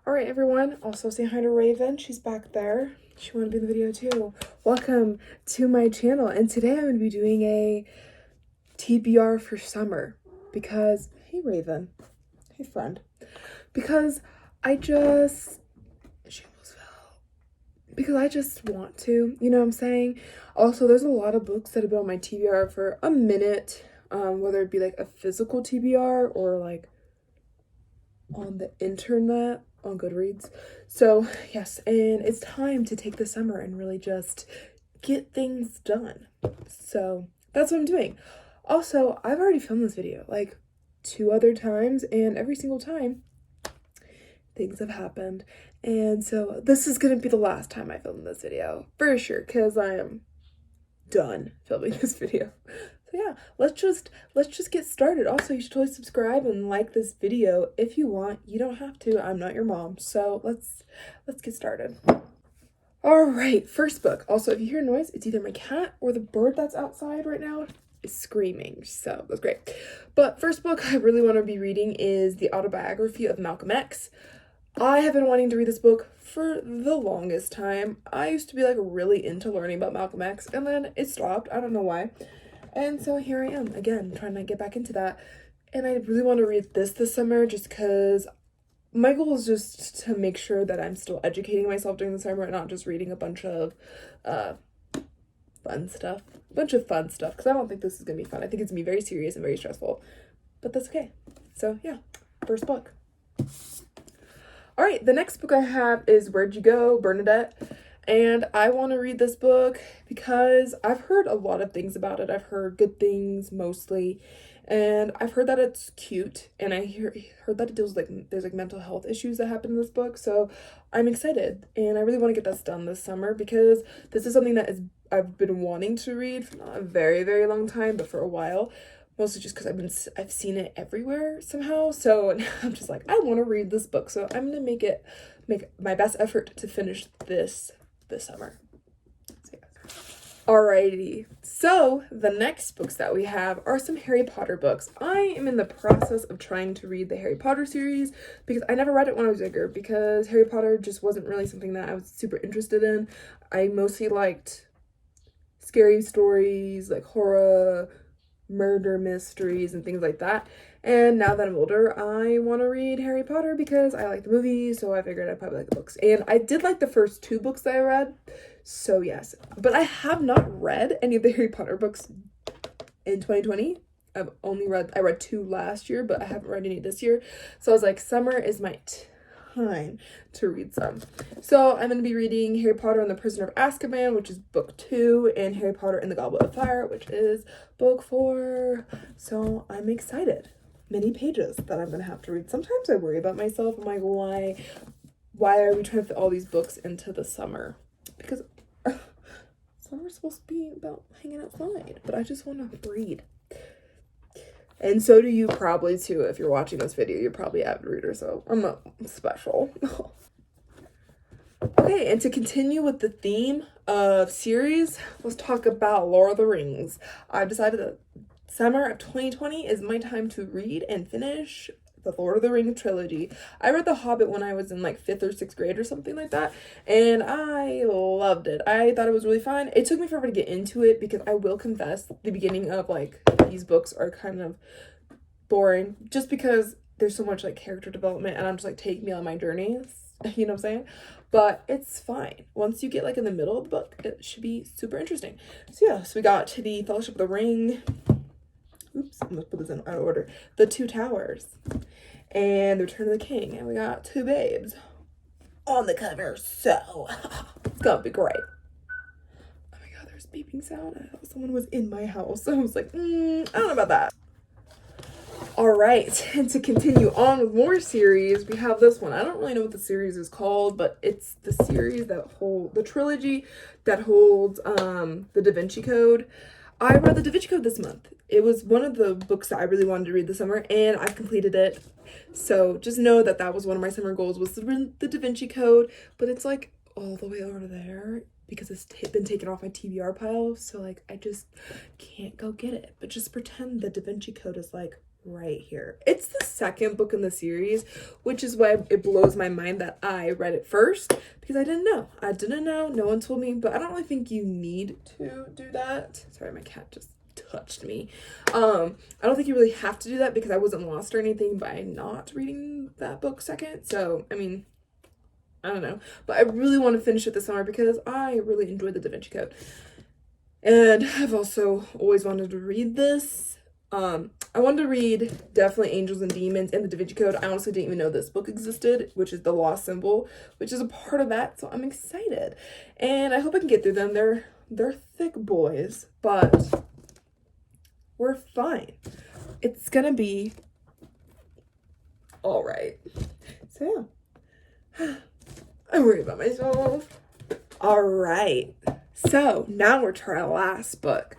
Alright everyone, also say hi to Raven. She's back there. She wanted to be in the video too. Welcome to my channel, and today I'm going to be doing a TBR for summer because, hey Raven, hey friend, because she almost fell, because I just want to, you know what I'm saying? Also, there's a lot of books that have been on my TBR for a minute, whether it be like a physical TBR or like on the internet on Goodreads. So yes, and it's time to take the summer and really just get things done. So that's what I'm doing. Also, I've already filmed this video like 2 other times, and every single time things have happened. And so this is gonna be the last time I film this video for sure, because I am done filming this video. So yeah, let's just get started. Also, you should totally subscribe and like this video if you want. You don't have to. I'm not your mom. So let's get started. All right, first book. Also, if you hear noise, it's either my cat or the bird that's outside right now is screaming. So that's great. But first book I really want to be reading is the autobiography of Malcolm X. I have been wanting to read this book for the longest time. I used to be like really into learning about Malcolm X, and then it stopped. I don't know why. And so here I am again, trying to get back into that. And I really want to read this summer just because my goal is just to make sure that I'm still educating myself during the summer and not just reading a bunch of fun stuff. Because I don't think this is going to be fun. I think it's going to be very serious and very stressful. But that's okay. So yeah, first book. All right, the next book I have is Where'd You Go, Bernadette? And I want to read this book because I've heard a lot of things about it. I've heard good things mostly, and I've heard that it's cute, and I heard that it deals with there's like mental health issues that happen in this book. So I'm excited, and I really want to get this done this summer because this is something that I've been wanting to read for not a very, very long time, but for a while. Mostly just because I've seen it everywhere somehow. So I'm just like, I want to read this book. So I'm gonna make my best effort to finish this summer. So, yeah. Alrighty. So the next books that we have are some Harry Potter books. I am in the process of trying to read the Harry Potter series because I never read it when I was younger because Harry Potter just wasn't really something that I was super interested in. I mostly liked scary stories, like horror, murder mysteries and things like that. And now that I'm older, I want to read Harry Potter because I like the movies, so I figured I'd probably like the books. And I did like the first 2 books that I read, so yes. But I have not read any of the Harry Potter books in 2020. I read 2 last year, but I haven't read any this year. So I was like, summer is my time to read some. So I'm going to be reading Harry Potter and the Prisoner of Azkaban, which is book 2, and Harry Potter and the Goblet of Fire, which is book 4. So I'm excited. Many pages that I'm going to have to read. Sometimes I worry about myself. I'm like, why are we trying to fit all these books into the summer? Because summer's supposed to be about hanging outside, but I just want to read. And so do you probably too. If you're watching this video, you're probably an avid reader, so I'm not special. Okay, and to continue with the theme of series, let's talk about Lord of the Rings. I've decided that summer of 2020 is my time to read and finish the Lord of the Rings trilogy. I read The Hobbit when I was in like 5th or 6th grade or something like that, and I loved it. I thought it was really fun. It took me forever to get into it because I will confess the beginning of like these books are kind of boring just because there's so much like character development and I'm just like, take me on my journeys, you know what I'm saying? But it's fine. Once you get like in the middle of the book, it should be super interesting. So yeah, so we got to the Fellowship of the Ring. Oops, I'm gonna put this in out of order. The Two Towers and The Return of the King, and we got 2 babes on the cover, so it's gonna be great. Oh my god, there's beeping sound. I thought someone was in my house. I was like, I don't know about that. All right, and to continue on with more series, we have this one. I don't really know what the series is called, but it's the series the trilogy that holds the Da Vinci Code. I read the Da Vinci Code this month. It was one of the books that I really wanted to read this summer, and I've completed it. So just know that was one of my summer goals, was to read the Da Vinci Code, but it's like all the way over there because it's been taken off my TBR pile. So like I just can't go get it. But just pretend the Da Vinci Code is like right here. It's the second book in the series, which is why it blows my mind that I read it first, because I didn't know. No one told me, but I don't really think you need to do that. Sorry, my cat just touched me. I don't think you really have to do that because I wasn't lost or anything by not reading that book second. So, I mean, I don't know. But I really want to finish it this summer because I really enjoyed the Da Vinci Code. And I've also always wanted to read this. I wanted to read definitely Angels and Demons and the Da Vinci Code. I honestly didn't even know this book existed, which is The Lost Symbol, which is a part of that, so I'm excited. And I hope I can get through them. They're thick boys, but we're fine. It's gonna be all right. So yeah, I worry about myself. All right. So now we're to our last book.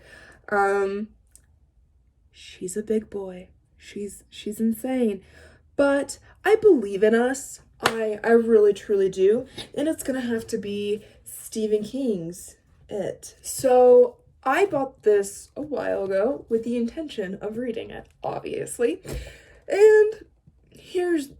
She's a big boy. She's insane. But I believe in us. I really truly do. And it's gonna have to be Stephen King's It. So I bought this a while ago with the intention of reading it, obviously. And here's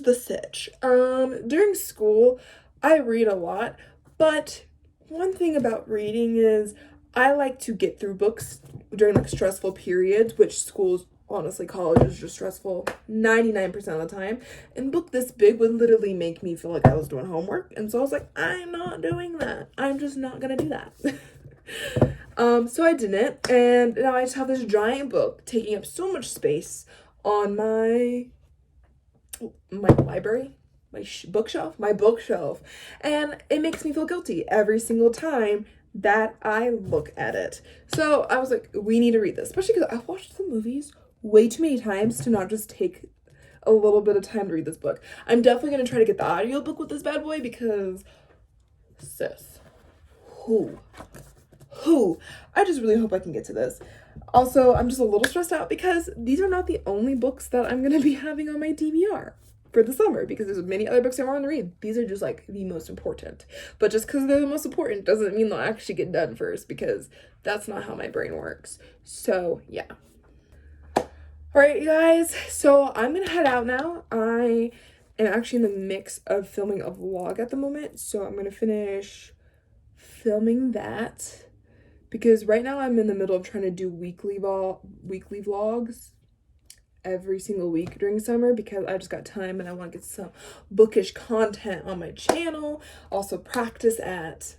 the sitch. During school, I read a lot, but one thing about reading is I like to get through books during like stressful periods, which schools, honestly, college is just stressful 99% of the time. And book this big would literally make me feel like I was doing homework. And so I was like, I'm not doing that. I'm just not gonna do that. So I didn't, and now I just have this giant book taking up so much space on my library, my bookshelf, and it makes me feel guilty every single time that I look at it. So I was like, we need to read this, especially because I've watched the movies way too many times to not just take a little bit of time to read this book. I'm definitely going to try to get the audiobook with this bad boy because, sis, who? I just really hope I can get to this. Also, I'm just a little stressed out because these are not the only books that I'm going to be having on my TBR for the summer, because there's many other books I want to read. These are just like the most important. But just because they're the most important doesn't mean they'll actually get done first, because that's not how my brain works. So, yeah. All right, you guys. So I'm going to head out now. I am actually in the mix of filming a vlog at the moment. So I'm going to finish filming that, because right now I'm in the middle of trying to do weekly vlogs every single week during summer, because I just got time and I want to get some bookish content on my channel. Also practice at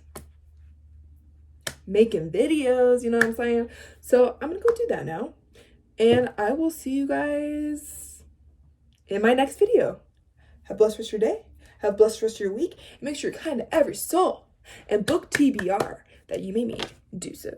making videos, you know what I'm saying? So I'm gonna go do that now, and I will see you guys in my next video. Have a blessed rest of your day. Have a blessed rest of your week. And make sure you're kind to every soul, and book TBR that you may meet. Do so.